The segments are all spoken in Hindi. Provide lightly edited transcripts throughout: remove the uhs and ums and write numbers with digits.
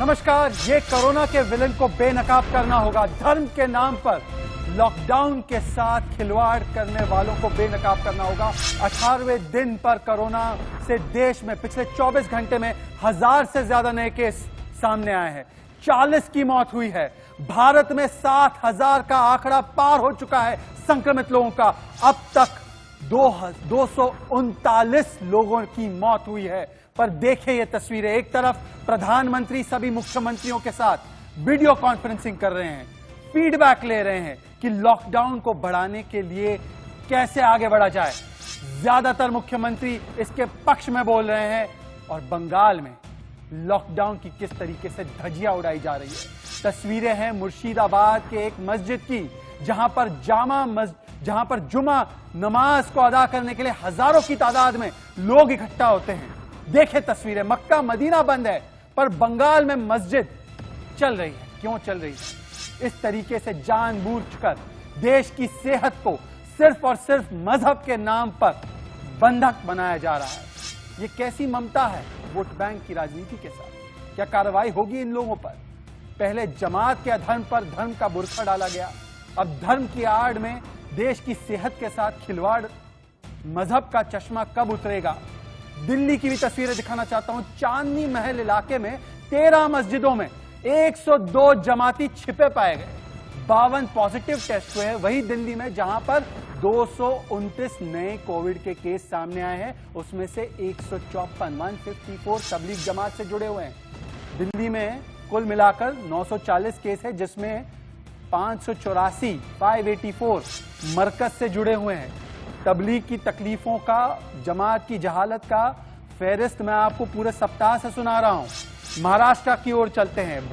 नमस्कार। ये कोरोना के विलन को बेनकाब करना होगा। धर्म के नाम पर लॉकडाउन के साथ खिलवाड़ करने वालों को बेनकाब करना होगा। 18वें दिन पर कोरोना से देश में पिछले 24 घंटे में 1000 से ज्यादा नए केस सामने आए हैं। 40 की मौत हुई है। भारत में 7000 का आंकड़ा पार हो चुका है संक्रमित लोगों का। अब तक 239 लोगों की मौत हुई है। पर देखिए ये तस्वीरें, एक तरफ प्रधानमंत्री सभी मुख्यमंत्रियों के साथ वीडियो कॉन्फ्रेंसिंग कर रहे हैं, फीडबैक ले रहे हैं कि लॉकडाउन को बढ़ाने के लिए कैसे आगे बढ़ा जाए। ज्यादातर मुख्यमंत्री इसके पक्ष में बोल रहे हैं और बंगाल में लॉकडाउन की किस तरीके से धज्जियां उड़ाई जा रही है। तस्वीरें हैं मुर्शिदाबाद के एक मस्जिद की, जहां पर जुमा नमाज को अदा करने के लिए हजारों की तादाद में लोग इकट्ठा होते हैं। देखें तस्वीरें, मक्का मदीना बंद है पर बंगाल में मस्जिद चल रही है। क्यों चल रही है? इस तरीके से जानबूझकर देश की सेहत को सिर्फ और सिर्फ मजहब के नाम पर बंधक बनाया जा रहा है। ये कैसी ममता है वोट बैंक की राजनीति के साथ? क्या कार्रवाई होगी इन लोगों पर? पहले जमात के अधर्म पर धर्म का बुरखा डाला गया, अब धर्म की आड़ में देश की सेहत के साथ खिलवाड़। मजहब का चश्मा कब उतरेगा? दिल्ली की भी तस्वीरें दिखाना चाहता हूं। चांदनी महल इलाके में 13 मस्जिदों में 102 जमाती छिपे पाए गए। 52 पॉजिटिव टेस्ट हुए हैं। वही दिल्ली में जहां पर 229 नए कोविड के केस सामने आए हैं, उसमें से 154 तबलीग जमात से जुड़े हुए हैं। दिल्ली में कुल मिलाकर 940 केस है, जिसमें 584 मरकज से जुड़े हुए हैं। तबलीग की तकलीफों का, जमात की जहालत का फेहरिस्त मैं आपको पूरे सप्ताह से सुना रहा हूं। महाराष्ट्र की ओर चलते हैं।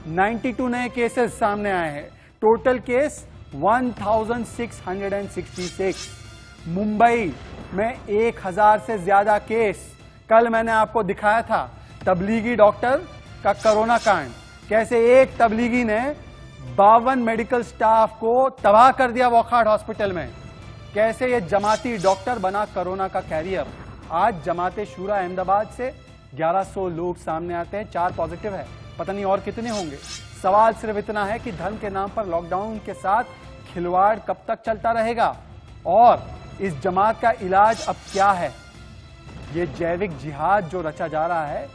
92 नए केसेस सामने आए हैं। Total case 1666। मुंबई में 1000 से ज्यादा केस। कल मैंने आपको दिखाया था तबलीगी डॉक्टर का कोरोना कांड, कैसे एक तबलीगी ने 52 मेडिकल स्टाफ को तबाह कर दिया वोखाड़ हॉस्पिटल में। कैसे ये जमाती डॉक्टर बना कोरोना का कैरियर। आज जमाते शूरा अहमदाबाद से 1100 लोग सामने आते हैं, 4 पॉजिटिव है, पता नहीं और कितने होंगे। सवाल सिर्फ इतना है कि धर्म के नाम पर लॉकडाउन के साथ खिलवाड़ कब तक चलता रहेगा और इस जमात का इलाज अब क्या है। ये जैविक जिहाद जो रचा जा रहा है,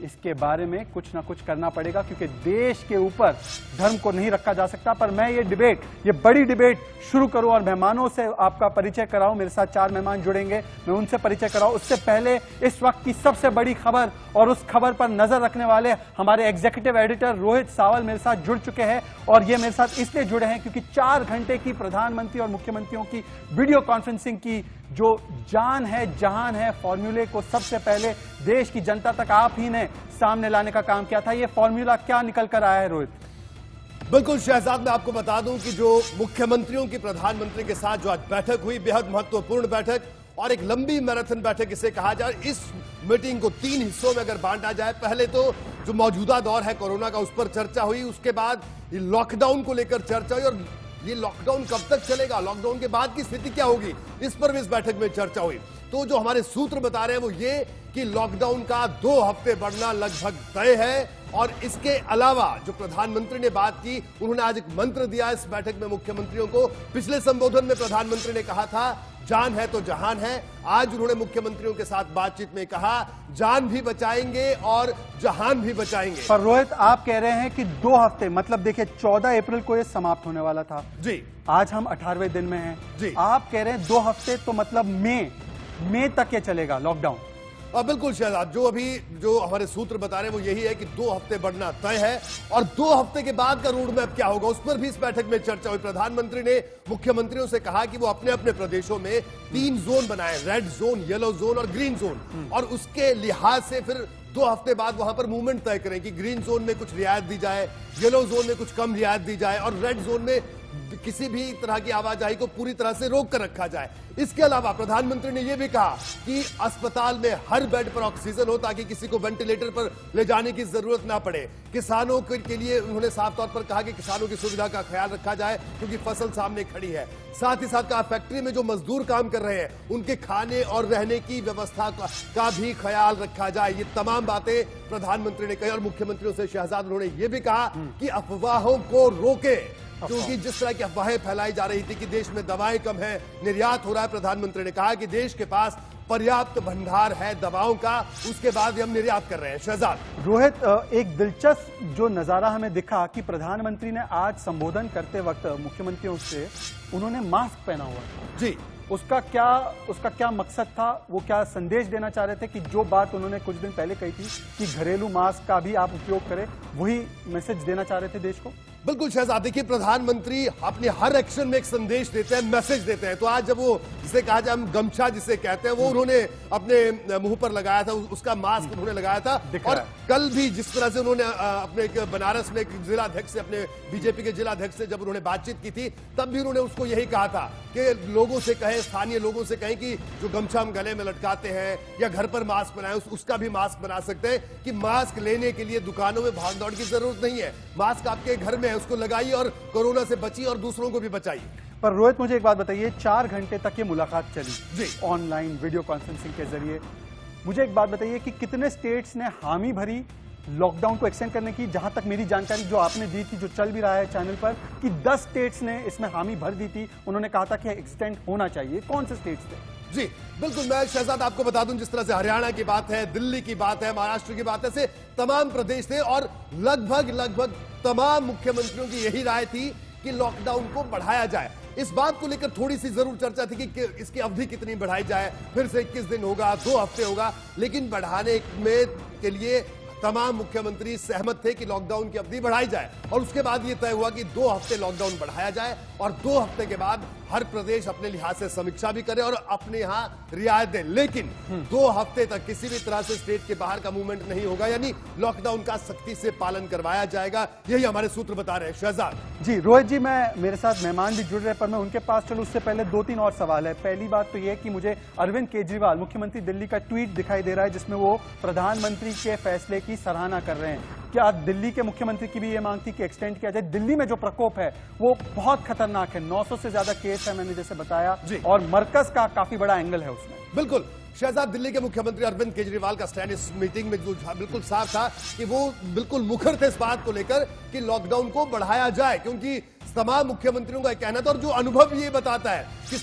इसके बारे में कुछ ना कुछ करना पड़ेगा, क्योंकि देश के ऊपर धर्म को नहीं रखा जा सकता। पर मैं ये बड़ी डिबेट शुरू करूं और मेहमानों से आपका परिचय कराऊं। मेरे साथ 4 मेहमान जुड़ेंगे, मैं उनसे परिचय कराऊं। उससे पहले इस वक्त की सबसे बड़ी खबर और उस खबर पर नजर रखने वाले हमारे एग्जीक्यूटिव एडिटर रोहित सावल मेरे साथ जुड़ चुके हैं। और ये मेरे साथ इसलिए जुड़े हैं क्योंकि 4 घंटे की प्रधानमंत्री और मुख्यमंत्रियों की वीडियो कॉन्फ्रेंसिंग की जो जान है, जहान है, फॉर्मूले को सबसे पहले देश की जनता तक आप ही ने सामने लाने का काम किया था। ये फॉर्मूला क्या निकल कर आया है रोहित? बिल्कुल शहजाद, मैं आपको बता दूं कि जो मुख्यमंत्रियों की प्रधानमंत्री के साथ जो आज बैठक हुई, बेहद महत्वपूर्ण बैठक और एक लंबी मैराथन बैठक इसे कहा जाए। इस मीटिंग को 3 हिस्सों में अगर बांटा जाए, पहले तो जो मौजूदा दौर है कोरोना का, उस पर चर्चा हुई। उसके बाद लॉकडाउन को लेकर चर्चा हुई और ये लॉकडाउन कब तक चलेगा, लॉकडाउन के बाद की स्थिति क्या होगी, इस पर भी इस बैठक में चर्चा हुई। तो जो हमारे सूत्र बता रहे हैं वो ये कि लॉकडाउन का 2 हफ्ते बढ़ना लगभग तय है। और इसके अलावा जो प्रधानमंत्री ने बात की, उन्होंने आज एक मंत्र दिया इस बैठक में मुख्यमंत्रियों को। पिछले संबोधन में प्रधानमंत्री ने कहा था जान है तो जहान है। आज उन्होंने मुख्यमंत्रियों के साथ बातचीत में कहा जान भी बचाएंगे और जहान भी बचाएंगे। पर रोहित, आप कह रहे हैं कि 2 हफ्ते, मतलब देखिए 14 अप्रैल को ये समाप्त होने वाला था जी। आज हम 18वें दिन में हैं जी। आप कह रहे हैं 2 हफ्ते, तो मतलब मई तक ये चलेगा लॉकडाउन? बिल्कुल शहजाद, जो हमारे सूत्र बता रहे हैं वो यही है कि 2 हफ्ते बढ़ना तय है। और 2 हफ्ते के बाद का रोड मैप क्या होगा, उस पर भी इस बैठक में चर्चा हुई। प्रधानमंत्री ने मुख्यमंत्रियों से कहा कि वो अपने अपने प्रदेशों में 3 जोन बनाए, रेड जोन, येलो जोन और ग्रीन जोन। और उसके लिहाज से फिर 2 हफ्ते बाद वहां पर मूवमेंट तय करें कि ग्रीन जोन में कुछ रियायत दी जाए, येलो जोन में कुछ कम रियायत दी जाए और रेड जोन में किसी भी तरह की आवाजाही को पूरी तरह से रोक कर रखा जाए। इसके अलावा प्रधानमंत्री ने यह भी कहा कि अस्पताल में हर बेड पर ऑक्सीजन हो ताकि किसी को वेंटिलेटर पर ले जाने की जरूरत ना पड़े। किसानों के लिए उन्होंने साफ तौर पर कहा कि किसानों की सुविधा का ख्याल रखा जाए क्योंकि फसल सामने खड़ी है। साथ ही साथ कहा फैक्ट्री में जो मजदूर काम कर रहे हैं उनके खाने और रहने की व्यवस्था का भी ख्याल रखा जाए। ये तमाम बातें प्रधानमंत्री ने कही और मुख्यमंत्रियों से शहजाद उन्होंने यह भी कहा कि अफवाहों को रोके, क्योंकि जिस तरह की अफवाहें फैलाई जा रही थी कि देश में दवाएं कम है, निर्यात हो रहा है, प्रधानमंत्री ने कहा कि देश के पास पर्याप्त भंडार है दवाओं का, उसके बाद हम निर्यात कर रहे हैं। शहजाद रोहित, एक दिलचस्प जो नजारा हमें दिखा कि प्रधानमंत्री ने आज संबोधन करते वक्त मुख्यमंत्रियों से उन्होंने मास्क पहना हुआ था। जी, उसका क्या मकसद था? वो क्या संदेश देना चाह रहे थे कि जो बात उन्होंने कुछ दिन पहले कही थी कि घरेलू मास्क का भी आप उपयोग करें, वही मैसेज देना चाह रहे थे देश को? बिल्कुल शहजाद, देखिए प्रधानमंत्री अपने हर एक्शन में एक संदेश देते हैं, मैसेज देते हैं। तो आज जब वो जिसे कहा जाए हम गमछा जिसे कहते हैं वो उन्होंने अपने मुंह पर लगाया था, उसका मास्क उन्होंने लगाया था। और कल भी जिस तरह से उन्होंने अपने एक बनारस में एक जिलाध्यक्ष से, अपने बीजेपी के जिलाध्यक्ष से जब उन्होंने बातचीत की थी, तब भी उन्होंने उसको यही कहा था कि लोगों से कहें, स्थानीय लोगों से कहें कि जो गमछा हम गले में लटकाते हैं या घर पर मास्क बनाए उसका भी मास्क बना सकते हैं, कि मास्क लेने के लिए दुकानों में भाग दौड़ की जरूरत नहीं है, मास्क आपके घर में है, उसको लगाइए और कोरोना से बचिए और दूसरों को भी बचाइए। पर रोहित, मुझे एक बात बताइए, 4 घंटे तक ये मुलाकात चली जी, ऑनलाइन वीडियो कॉन्फ्रेंसिंग के जरिए। मुझे एक बात बताइए कि कितने स्टेट्स ने हामी भरी लॉकडाउन को एक्सटेंड करने की? जहां तक मेरी जानकारी जो आपने दी थी, जो चल भी रहा है चैनल पर, कि 10 स्टेट्स ने इसमें हामी भर दी थी, उन्होंने कहा था कि एक्सटेंड होना चाहिए। कौन से स्टेट्स थे? जी बिल्कुल, मैं शहजाद आपको बता दूं, जिस तरह से हरियाणा की बात है, दिल्ली की बात है, महाराष्ट्र की बात है, से तमाम प्रदेश थे और लगभग तमाम मुख्यमंत्रियों की यही राय थी कि लॉकडाउन को बढ़ाया जाए। इस बात को लेकर थोड़ी सी जरूर चर्चा थी कि इसकी अवधि कितनी बढ़ाई जाए, फिर से 21 दिन होगा, 2 हफ्ते होगा, लेकिन बढ़ाने में के लिए तमाम मुख्यमंत्री सहमत थे कि लॉकडाउन की अवधि बढ़ाई जाए। और उसके बाद यह तय हुआ कि 2 हफ्ते लॉकडाउन बढ़ाया जाए और 2 हफ्ते के बाद हर प्रदेश अपने लिहाज से समीक्षा भी करे और अपने यहां रियायत दे। लेकिन 2 हफ्ते तक किसी भी तरह से स्टेट के बाहर का मूवमेंट नहीं होगा, यानी लॉकडाउन का सख्ती से पालन करवाया जाएगा, यही हमारे सूत्र बता रहे हैं। शहजाद जी, रोहित जी, मेरे साथ मेहमान भी जुड़ रहे हैं, पर मैं उनके पास चलूं उससे पहले 2-3 और सवाल है। पहली बात तो यह कि मुझे अरविंद केजरीवाल, मुख्यमंत्री दिल्ली का ट्वीट दिखाई दे रहा है जिसमें वो प्रधानमंत्री के फैसले की सराहना कर रहे हैं। क्या दिल्ली के मुख्यमंत्री की भी ये मांग थी कि एक्सटेंड किया जाए? दिल्ली में जो प्रकोप है वो बहुत खतरनाक है, 900 से ज्यादा केस है, मैंने जैसे बताया, और मरकज का काफी बड़ा एंगल है उसमें। बिल्कुल शहजाद, दिल्ली के मुख्यमंत्री अरविंद केजरीवाल का स्टैंड इस मीटिंग में जो बिल्कुल साफ था कि वो बिल्कुल मुखर थे इस बात को लेकर कि लॉकडाउन को बढ़ाया जाए, क्योंकि तमाम मुख्यमंत्रियों का कहना था और जो अनुभव ये बताता है कि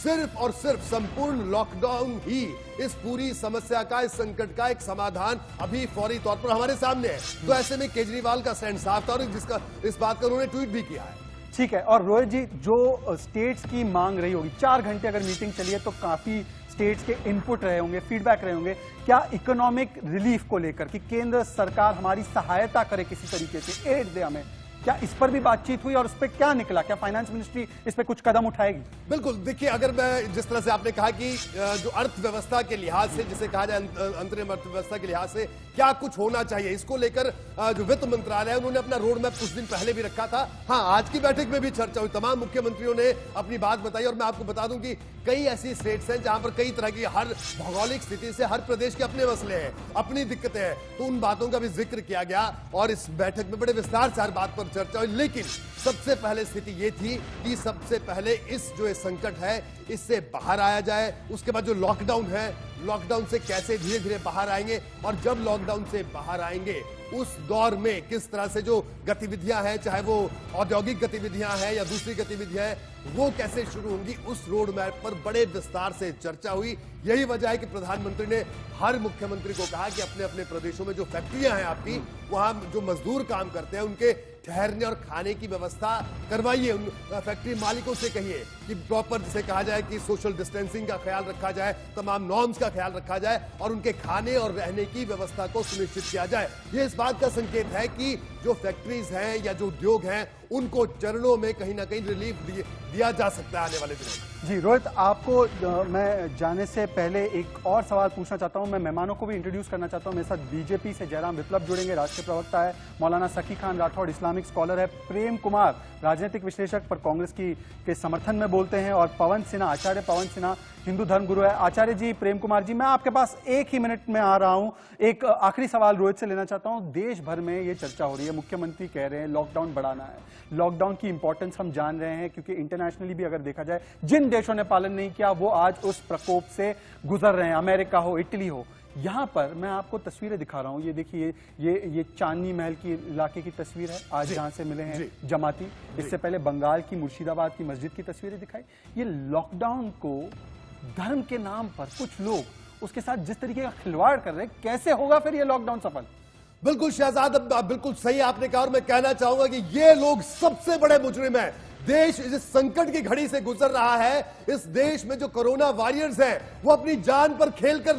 सिर्फ और सिर्फ संपूर्ण लॉकडाउन ही इस पूरी समस्या का, इस संकट का एक समाधान अभी फौरी तौर पर हमारे सामने है। तो ऐसे में केजरीवाल का स्टैंड साफ था और जिसका इस बात का उन्होंने ट्वीट भी किया है। ठीक है, और रोहित जी, जो स्टेट्स की मांग रही होगी, 4 घंटे अगर मीटिंग चली है तो काफी स्टेट्स के इनपुट रहे होंगे, फीडबैक रहे होंगे। क्या इकोनॉमिक रिलीफ को लेकर कि केंद्र सरकार हमारी सहायता करे, किसी तरीके से एड दे हमें, क्या इस पर भी बातचीत हुई और उस पर क्या निकला? क्या फाइनेंस मिनिस्ट्री इस पर कुछ कदम उठाएगी? बिल्कुल, देखिए, अगर मैं जिस तरह से आपने कहा कि जो अर्थव्यवस्था के लिहाज से, जिसे कहा जाए अंतरिम अर्थव्यवस्था के लिहाज से क्या कुछ होना चाहिए, इसको लेकर जो वित्त मंत्रालय है उन्होंने अपना रोड मैप कुछ दिन पहले भी रखा था। हाँ, आज की बैठक में भी चर्चा हुई, तमाम मुख्यमंत्रियों ने अपनी बात बताई और मैं आपको बता दूं कि कई ऐसी स्टेट्स हैं जहां पर कई तरह की, हर भौगोलिक स्थिति से हर प्रदेश के अपने मसले हैं, अपनी दिक्कतें हैं, तो उन बातों का भी जिक्र किया गया और इस बैठक में बड़े विस्तार से हर बात पर चर्चा हुई। लेकिन सबसे पहले स्थिति यह थी कि सबसे पहले इस जो संकट है इससे बाहर आया जाए, उसके बाद जो लॉकडाउन है, लॉकडाउन से कैसे धीरे धीरे बाहर आएंगे और जब लॉकडाउन से बाहर आएंगे उस दौर में किस तरह से जो गतिविधियां हैं, चाहे वो औद्योगिक गतिविधियां हैं या दूसरी गतिविधियां हैं, वो कैसे शुरू होंगी, उस रोड मैप पर बड़े विस्तार से चर्चा हुई। यही वजह है कि प्रधानमंत्री ने हर मुख्यमंत्री को कहा कि अपने अपने प्रदेशों में जो फैक्ट्रियां हैं आपकी, वहां जो मजदूर काम करते हैं उनके ठहरने और खाने की व्यवस्था करवाइए। उन फैक्ट्री मालिकों से कहिए कि प्रॉपर, जिसे कहा जाए कि सोशल डिस्टेंसिंग का ख्याल रखा जाए, तमाम नॉर्म्स का ख्याल रखा जाए और उनके खाने और रहने की व्यवस्था को सुनिश्चित किया जाए। ये इस बात का संकेत है कि जो फैक्ट्रीज हैं या जो उद्योग हैं उनको चरणों में कहीं ना कहीं रिलीफ दिया जा सकता है आने वाले दिनों में। जी रोहित, आपको मैं जाने से पहले एक और सवाल पूछना चाहता हूं। मैं मेहमानों को भी इंट्रोड्यूस करना चाहता हूं। मेरे साथ बीजेपी से जयराम विप्लव जुड़ेंगे, राष्ट्रीय प्रवक्ता है, मौलाना सकी खान राठौड़ इस्लामिक स्कॉलर है, प्रेम कुमार राजनीतिक विश्लेषक पर कांग्रेस के समर्थन में बोलते हैं, और पवन सिन्हा, आचार्य पवन सिन्हा हिंदू धर्म गुरु है। आचार्य जी, प्रेम कुमार जी, मैं आपके पास 1 ही मिनट में आ रहा हूं। एक आखिरी सवाल रोहित से लेना चाहता हूं। देश भर में ये चर्चा हो रही है, मुख्यमंत्री कह रहे हैं लॉकडाउन बढ़ाना है। लॉकडाउन की इंपॉर्टेंस हम जान रहे हैं, क्योंकि इंटरनेशनली भी अगर देखा जाए जिन देशों ने पालन नहीं किया वो आज उस प्रकोप से गुजर रहे हैं, अमेरिका हो, इटली हो। यहाँ पर मैं आपको तस्वीरें दिखा रहा हूँ। ये देखिए, ये चांदनी महल की इलाके की तस्वीर है आज जहाँ से मिले हैं जमाती। इससे पहले बंगाल की मुर्शिदाबाद की मस्जिद की तस्वीरें दिखाई। ये लॉकडाउन को धर्म के नाम पर कुछ लोग उसके साथ जिस तरीके का खिलवाड़ कर रहे हैं, कैसे होगा फिर ये लॉकडाउन सफल? बिल्कुल शहजाद, बिल्कुल सही आपने कहा और मैं कहना चाहूंगा कि ये लोग सबसे बड़े मुजरिम हैं। देश इस संकट की घड़ी से गुजर रहा है। इस देश में जो कोरोना वॉरियर्स हैं वो अपनी जान पर खेलकर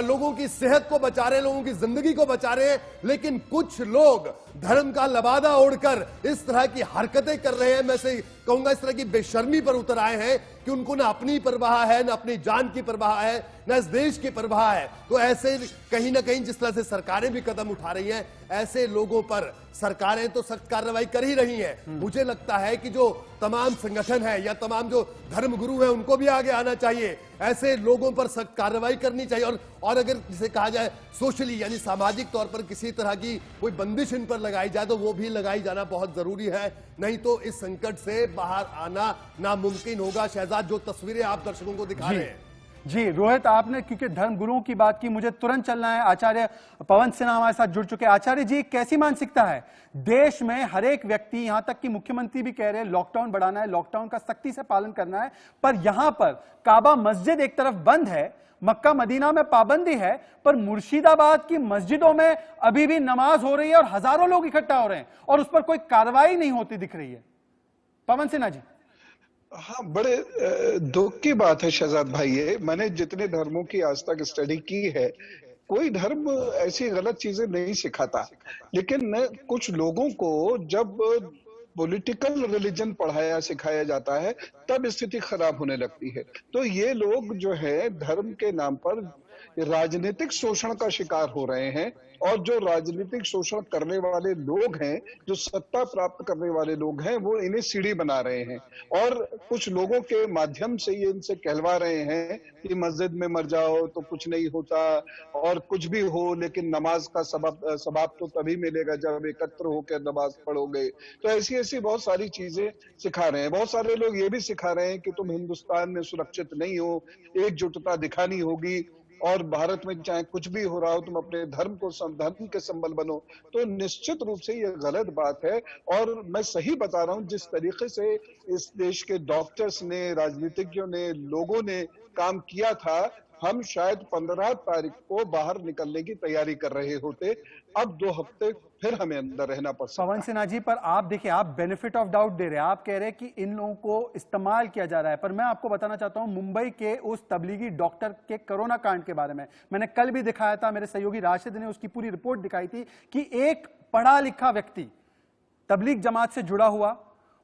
लोगों की सेहत को बचा रहे हैं, लोगों की जिंदगी को बचा रहे हैं, लेकिन कुछ लोग धर्म का लबादा ओढ़कर इस तरह की हरकतें कर रहे हैं। मैं से कहूंगा इस तरह की बेशर्मी पर उतर आए हैं कि उनको ना अपनी परवाह है, ना अपनी जान की परवाह है, ना इस देश की परवाह है। तो ऐसे कहीं ना कहीं जिस तरह से सरकारें भी कदम उठा रही हैं, ऐसे लोगों पर सरकारें तो सख्त कार्रवाई कर ही रही हैं। मुझे लगता है कि जो तमाम संगठन है या तमाम जो धर्म गुरु हैं उनको भी आगे आना चाहिए, ऐसे लोगों पर सख्त कार्रवाई करनी चाहिए। और अगर जिसे कहा जाए सोशली यानी सामाजिक तौर पर किसी तरह की कोई बंदिश इन पर लगाई जाए तो वो भी लगाई जाना बहुत जरूरी है, नहीं तो इस संकट से बाहर आना नामुमकिन होगा। शहजाद, जो तस्वीरें आप दर्शकों को दिखा रहे हैं। जी रोहित, आपने क्योंकि धर्म गुरुओं की बात की, मुझे तुरंत चलना है। आचार्य पवन सिन्हा हमारे साथ जुड़ चुके हैं। आचार्य जी, कैसी मानसिकता है देश में? हर एक व्यक्ति, यहां तक कि मुख्यमंत्री भी कह रहे हैं लॉकडाउन बढ़ाना है, लॉकडाउन का सख्ती से पालन करना है, पर यहां पर काबा मस्जिद एक तरफ बंद है, मक्का मदीना में पाबंदी है, पर मुर्शिदाबाद की मस्जिदों में अभी भी नमाज हो रही है और हजारों लोग इकट्ठा हो रहे हैं और उस पर कोई कार्रवाई नहीं होती दिख रही है। पवन सिन्हा जी। हाँ, बड़े दुख की बात है शहजाद भाई। ये मैंने जितने धर्मों की आज तक स्टडी की है, कोई धर्म ऐसी गलत चीजें नहीं सिखाता, लेकिन कुछ लोगों को जब पॉलिटिकल रिलीजन पढ़ाया सिखाया जाता है तब स्थिति खराब होने लगती है। तो ये लोग जो है धर्म के नाम पर राजनीतिक शोषण का शिकार हो रहे हैं, और जो राजनीतिक शोषण करने वाले लोग हैं, जो सत्ता प्राप्त करने वाले लोग हैं, वो इन्हें सीढ़ी बना रहे हैं और कुछ लोगों के माध्यम से ये इनसे कहलवा रहे हैं कि मस्जिद में मर जाओ तो कुछ नहीं होता, और कुछ भी हो लेकिन नमाज का सवाब तो तभी मिलेगा जब एकत्र होकर नमाज पढ़ोगे। तो ऐसी ऐसी बहुत सारी चीजें सिखा रहे हैं। बहुत सारे लोग ये भी सिखा रहे हैं कि तुम हिंदुस्तान में सुरक्षित नहीं हो, एकजुटता दिखानी होगी, और भारत में चाहे कुछ भी हो रहा हो तुम अपने धर्म के संबल बनो। तो निश्चित रूप से ये गलत बात है। और मैं सही बता रहा हूं, जिस तरीके से इस देश के डॉक्टर्स ने, राजनीतिज्ञों ने, लोगों ने काम किया था, हम शायद 15 तारीख को बाहर निकलने की तैयारी कर रहे होते। अब 2 हफ्ते फिर हमें अंदर रहना पड़ सकता है। पवन सिन्हा जी, पर आप देखिए, आप बेनिफिट ऑफ डाउट दे रहे हैं, आप कह रहे हैं कि इन लोगों को इस्तेमाल किया जा रहा है, पर मैं आपको बताना चाहता हूं मुंबई के उस तबलीगी डॉक्टर के कोरोना कांड के बारे में मैंने कल भी दिखाया था, मेरे सहयोगी राशिद ने उसकी पूरी रिपोर्ट दिखाई थी कि एक पढ़ा लिखा व्यक्ति तबलीग जमात से जुड़ा हुआ,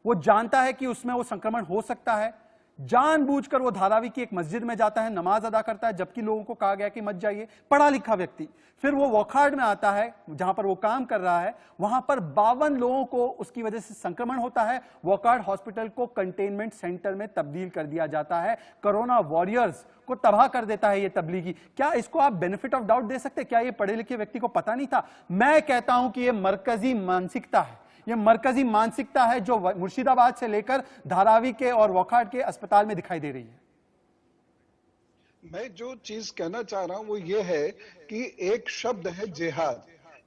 वो जानता है कि उसमें वो संक्रमण हो सकता है, जानबूझकर वो धारावी की एक मस्जिद में जाता है, नमाज अदा करता है, जबकि लोगों को कहा गया कि मत जाइए। पढ़ा लिखा व्यक्ति फिर वो वॉकहार्ड में आता है जहां पर वो काम कर रहा है, वहां पर 52 लोगों को उसकी वजह से संक्रमण होता है। वॉकहार्ड हॉस्पिटल को कंटेनमेंट सेंटर में तब्दील कर दिया जाता है। कोरोना वॉरियर्स को तबाह कर देता है ये तबलीगी। क्या इसको आप बेनिफिट ऑफ डाउट दे सकते? क्या ये पढ़े लिखे व्यक्ति को पता नहीं था? मैं कहता हूं कि ये मरकजी मानसिकता है, ये मरकजी मानसिकता है जो मुर्शिदाबाद से लेकर धारावी के और वॉकहार्ड के अस्पताल में दिखाई दे रही है। मैं जो चीज कहना चाह रहा हूं वो ये है कि एक शब्द है जिहाद।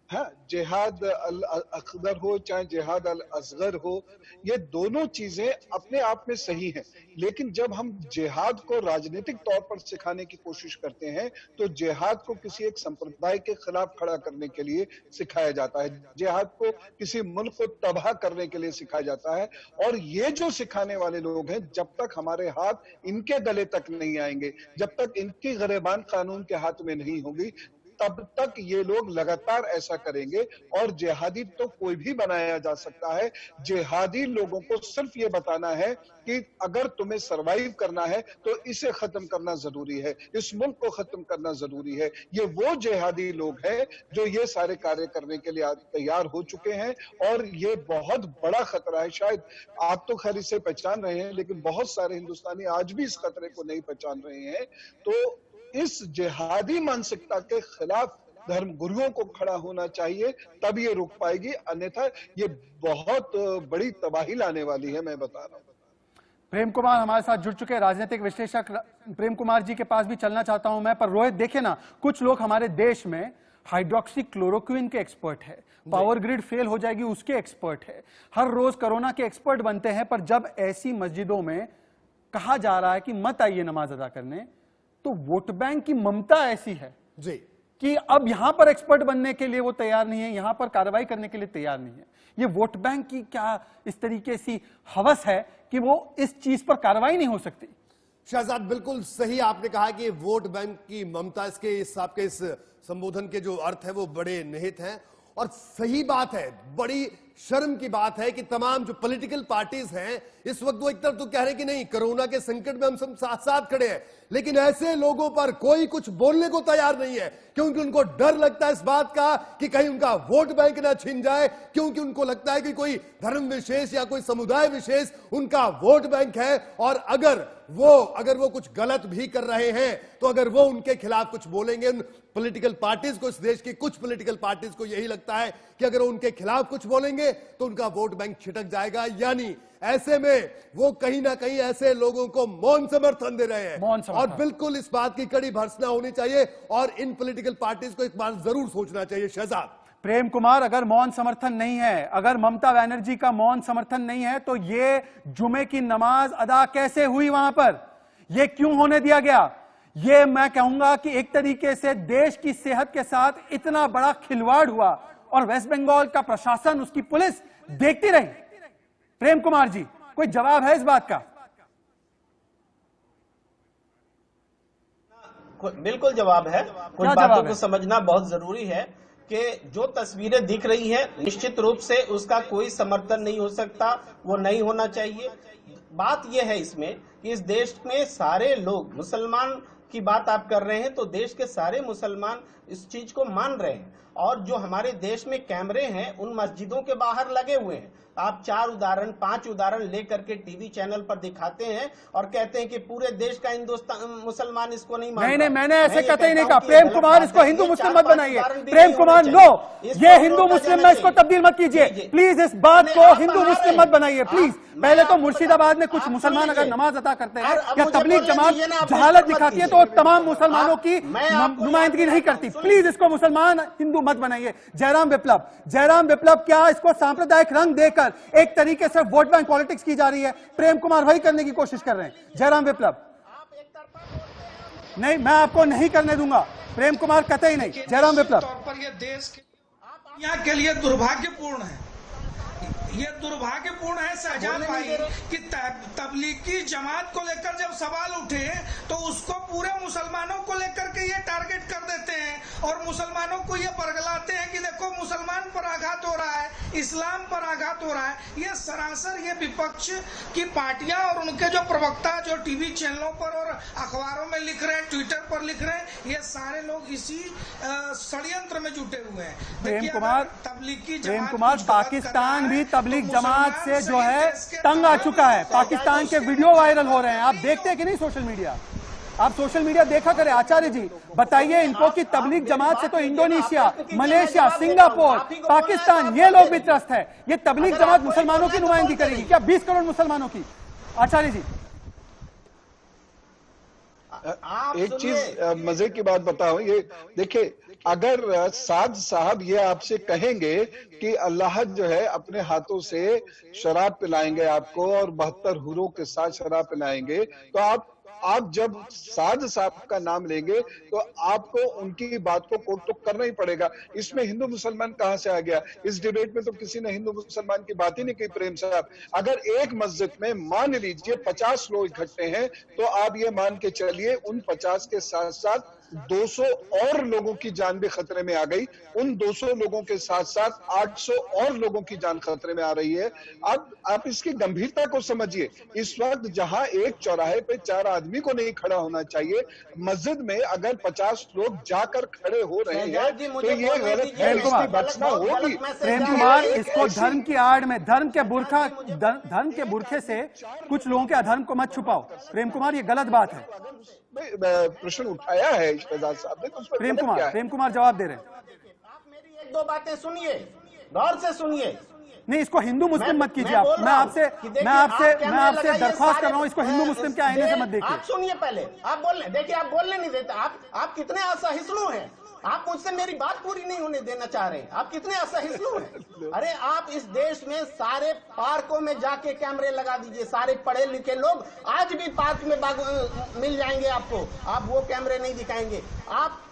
हाँ, जिहाद अल अखदर हो चाहे जिहाद अल असगर हो, ये दोनों चीजें अपने आप में सही हैं, लेकिन जब हम जिहाद को राजनीतिक तौर पर सिखाने की कोशिश करते हैं तो जिहाद को किसी एक संप्रदाय के खिलाफ खड़ा करने के लिए सिखाया जाता है, जिहाद को किसी मुल्क को तबाह करने के लिए सिखाया जाता है। और ये जो सिखाने वाले लोग हैं, जब तक हमारे हाथ इनके गले तक नहीं आएंगे, जब तक इनकी गिरबान कानून के हाथ में नहीं होगी, तब तक ये लोग लगातार ऐसा करेंगे। और जिहादी तो कोई भी बनाया जा सकता है। जिहादी लोगों को सिर्फ ये बताना है कि अगर तुम्हें सरवाइव करना है तो इसे खत्म करना जरूरी है, इस मुल्क को खत्म करना जरूरी है। ये वो जिहादी लोग हैं जो ये सारे कार्य करने के लिए तैयार हो चुके हैं, और ये बहुत बड़ा खतरा है। शायद आप तो खैर इसे पहचान रहे हैं, लेकिन बहुत सारे हिंदुस्तानी आज भी इस खतरे को नहीं पहचान रहे हैं। तो इस जिहादी मानसिकता के खिलाफ धर्म गुरुओं को खड़ा होना चाहिए, तब ये रुक पाएगी, अन्यथा ये बहुत बड़ी तबाही लाने वाली है, मैं बता रहा हूं। प्रेम कुमार हमारे साथ जुड़ चुके हैं, राजनीतिक विश्लेषक। प्रेम कुमार जी के पास भी चलना चाहता हूं मैं, पर रोहित देखिए ना, कुछ लोग हमारे देश में हाइड्रोक्सी क्लोरोक्विन के एक्सपर्ट है, पावर ग्रिड फेल हो जाएगी उसके एक्सपर्ट है, हर रोज कोरोना के एक्सपर्ट बनते हैं, पर जब ऐसी मस्जिदों में कहा जा रहा है कि मत आइए नमाज अदा करने, तो वोट बैंक की ममता ऐसी है जी कि अब यहां पर एक्सपर्ट बनने के लिए वो तैयार नहीं है, यहां पर कार्रवाई करने के लिए तैयार नहीं है। ये वोट बैंक की क्या इस तरीके से हवस है कि वो इस चीज पर कार्रवाई नहीं हो सकती। शहजाद, बिल्कुल सही आपने कहा कि वोट बैंक की ममता, इसके आपके इस संबोधन के जो अर्थ है वो बड़े निहित हैं और सही बात है। बड़ी शर्म की बात है कि तमाम जो पॉलिटिकल पार्टीज हैं इस वक्त वो एक तरफ तो कह रहे हैं कि नहीं, कोरोना के संकट में हम सब साथ साथ खड़े हैं, लेकिन ऐसे लोगों पर कोई कुछ बोलने को तैयार नहीं है, क्योंकि उनको डर लगता है इस बात का कि कहीं उनका वोट बैंक ना छिन जाए, क्योंकि उनको लगता है कि कोई धर्म विशेष या कोई समुदाय विशेष उनका वोट बैंक है, और अगर वो कुछ गलत भी कर रहे हैं तो अगर वो उनके खिलाफ कुछ बोलेंगे, उन पॉलिटिकल पार्टीज को, इस देश की कुछ पॉलिटिकल पार्टीज को यही लगता है कि अगर उनके खिलाफ कुछ बोलेंगे तो उनका वोट बैंक छिटक जाएगा, यानी ऐसे में वो कहीं ना कहीं ऐसे लोगों को मौन समर्थन दे रहे हैं। और बिल्कुल इस बात की कड़ी भर्त्सना होनी चाहिए और इन पॉलिटिकल पार्टीज को एक बार जरूर सोचना चाहिए। शहजाद प्रेम कुमार, अगर मौन समर्थन नहीं है, अगर ममता बनर्जी का मौन समर्थन नहीं है, तो ये जुमे की नमाज अदा कैसे हुई वहां पर? ये क्यों होने दिया गया? ये मैं कहूंगा कि एक तरीके से देश की सेहत के साथ इतना बड़ा खिलवाड़ हुआ और वेस्ट बंगाल का प्रशासन, उसकी पुलिस देखती रही। प्रेम कुमार जी, कोई जवाब है इस बात का? बिल्कुल जवाब है। कुछ बातों को समझना बहुत जरूरी है कि जो तस्वीरें दिख रही हैं, निश्चित रूप से उसका कोई समर्थन नहीं हो सकता, वो नहीं होना चाहिए। बात यह है इसमें कि इस देश में सारे लोग, मुसलमान की बात आप कर रहे हैं तो देश के सारे मुसलमान इस चीज को मान रहे हैं, और जो हमारे देश में कैमरे हैं उन मस्जिदों के बाहर लगे हुए हैं। आप 4 उदाहरण 5 उदाहरण लेकर के टीवी चैनल पर दिखाते हैं और कहते हैं कि पूरे देश का हिंदुस्तान मुसलमान इसको नहीं मानता। नहीं, मैंने ऐसे कतई नहीं कहा। प्रेम कुमार, इसको हिंदू मुस्लिम मत बनाइए। प्रेम कुमार, नो, ये हिंदू मुस्लिम में इसको तब्दील मत कीजिए प्लीज। इस बात को हिंदू मुस्लिम मत बनाइए प्लीज। पहले तो मुर्शिदाबाद में कुछ मुसलमान अगर नमाज अदा करते हैं या तबलीग जमात जहालत दिखाती है तो तमाम मुसलमानों की नुमाइंदगी नहीं करती। प्लीज इसको मुसलमान हिंदू मत बनाइए। जयराम विप्लव, क्या इसको सांप्रदायिक रंग देकर एक तरीके से वोट बैंक पॉलिटिक्स की जा रही है? प्रेम कुमार वही करने की कोशिश कर रहे हैं। जयराम विप्लव, नहीं, मैं आपको नहीं करने दूंगा। प्रेम कुमार कतई नहीं। जयराम विप्लव, तौर पर यह देश यहाँ के लिए दुर्भाग्यपूर्ण है, ये दुर्भाग्यपूर्ण है शहजाद भाई कि तबलीगी जमात को लेकर जब सवाल उठे तो उसको पूरे मुसलमानों को लेकर के ये टारगेट कर देते हैं और मुसलमानों को ये बरगलाते हैं कि देखो मुसलमान पर आघात हो रहा है, इस्लाम पर आघात हो रहा है। ये सरासर ये विपक्ष की पार्टियां और उनके जो प्रवक्ता जो टीवी चैनलों पर और अखबारों में लिख रहे हैं, ट्विटर पर लिख रहे हैं, ये सारे लोग इसी षड्यंत्र में जुटे हुए हैं। प्रेम कुमार, पाकिस्तान भी तबलीग जमात से जो है तंग आ चुका है। पाकिस्तान के वीडियो वायरल हो रहे हैं, आप देखते हैं कि नहीं सोशल मीडिया? आप सोशल मीडिया देखा करें। आचार्य जी बताइए इनको कि तबलीग जमात से तो इंडोनेशिया, मलेशिया, सिंगापुर, पाकिस्तान, ये लोग भी त्रस्त है। ये तबलीग जमात मुसलमानों की नुमाइंदगी करेगी क्या? 20 करोड़ मुसलमानों की। आचार्य जी, एक चीज मजे की बात बताऊं, ये देखिए, अगर साद साहब ये आपसे कहेंगे कि अल्लाह जो है अपने हाथों से शराब पिलाएंगे आपको और 72 हुरों के साथ शराब पिलाएंगे, तो आप जब साद साहब का नाम लेंगे तो आपको उनकी बात को कोट तो करना ही पड़ेगा। इसमें हिंदू मुसलमान कहां से आ गया? इस डिबेट में तो किसी ने हिंदू मुसलमान की बात ही नहीं की। प्रेम साहब, अगर एक मस्जिद में मान लीजिए 50 लोग इकट्ठे हैं तो आप ये मान के चलिए उन 50 के साथ साथ 200 और लोगों की जान भी खतरे में आ गई। उन 200 लोगों के साथ साथ 800 और लोगों की जान खतरे में आ रही है। अब आप इसकी गंभीरता को समझिए। इस वक्त जहां एक चौराहे पे 4 आदमी को नहीं खड़ा होना चाहिए, मस्जिद में अगर 50 लोग जाकर खड़े हो रहे हैं तो ये गलत है, इसकी भर्त्सना होगी। प्रेम कुमार, इसको धर्म की आड़ में, धर्म के बुरखे से कुछ लोगों के अधर्म को मत छुपाओ। प्रेम कुमार, ये गलत बात है। प्रश्न उठाया है शहजाद साहब ने, तो उस पर प्रेम कुमार जवाब दे रहे हैं। आप मेरी 1-2 बातें सुनिए, गौर से सुनिए। नहीं, इसको हिंदू मुस्लिम मत कीजिए मैं आप। बोल रहा हूं कि देखिए, मैं आपसे कैमरे लगाइए दरख्वास्त कर सारे, रहा हूं, इसको हिंदू मुस्लिम के आईने से मत देखिए। आप सुनिए पहले, आप बोलने देखिए, आप बोलने नहीं देते। आप कितने असहिष्णु हैं, आप मुझसे मेरी बात पूरी नहीं होने देना चाह रहे हैं। आप कितने असहिष्णु हैं। अरे आप इस देश में सारे पार्कों में जाके कैमरे लगा दीजिए, सारे पढ़े लिखे लोग आज भी पार्क में मिल जाएंगे आपको, आप वो कैमरे नहीं दिखाएंगे। आप